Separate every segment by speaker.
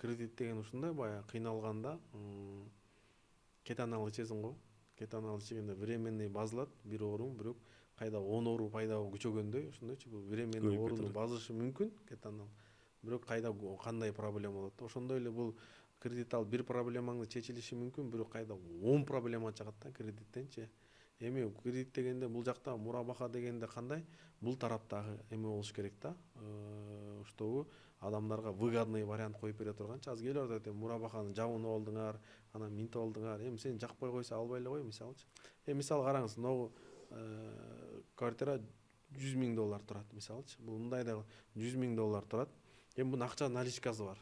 Speaker 1: кредит деген ушундай баягы кыйналганда кетанал ичесиң го. Кетанал ичкенде временный базылат бир ооруң, бирок кайда 10 оору пайда болуп күчөгөндөй ошондойчу бул временный
Speaker 2: Көбөйүп
Speaker 1: ооруну
Speaker 2: кетет.
Speaker 1: базышы мүмкүн кетанал. Бирок кайда кандай проблема болот. Ошондой эле бул кредит алып бир проблемаңды чечилиши мүмкүн, бирок кайда 10 проблема чыгат да кредиттенчи. Эми кредит дегенде бул жакта мурабака дегенде кандай? Бул тараптагы эме болуш керек да. Штобу адамдарга выгодный вариант коюп бере турганчы. Азыр келип атат мурабаканы жабынып алдыңар, анан минтип алдыңар. Эми сен жакпай койсо албай эле кой мисалчы. Мисалы караңыз, могу квартира $100,000 турат мисалчы. Бул мындай да $100,000 турат. Эми бунун акча наличкасы бар.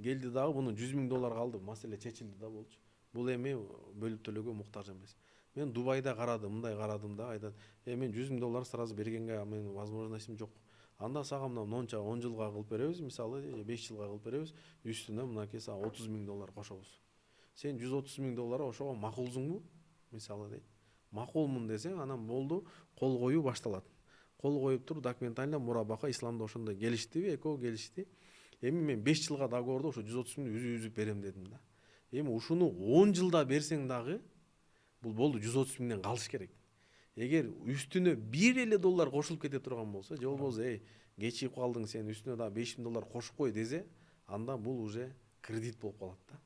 Speaker 1: Келди дагы буну $100,000 алды, маселе чечилди да болчу. Бул эми бөлүп төлөөгө муктаж эмес. Мен Дубайда карадым, мындай карадым да, айтат, мен $100,000 сразу бергенге менин возможностьум жок. Анда сага мына монча 10 жылга кылып беребиз, мисалы 5 жылга кылып беребиз, үстүнө мынакей сага $30,000 кошобуз. Сен $130,000 ошого макулсуңбу? Мисалы дейт. Макулмун десең, анан болду, кол коюу башталат. Кол коюп туруп документально мурабака исламда ошондой келиштиби, экөө келишти. Эми мен 5 жылга договорду ошо 130,000 үзүп берем дедим да. Эми ушуну 10 жылда берсең дагы бул болду 130,000ден калыш керек. Эгер үстүнө $1 кошулуп кете турган болсо, же болбосо кечигип калдың сен үстүнө дагы $5,000 кошуп кой десе, анда бул уже кредит болуп калат да.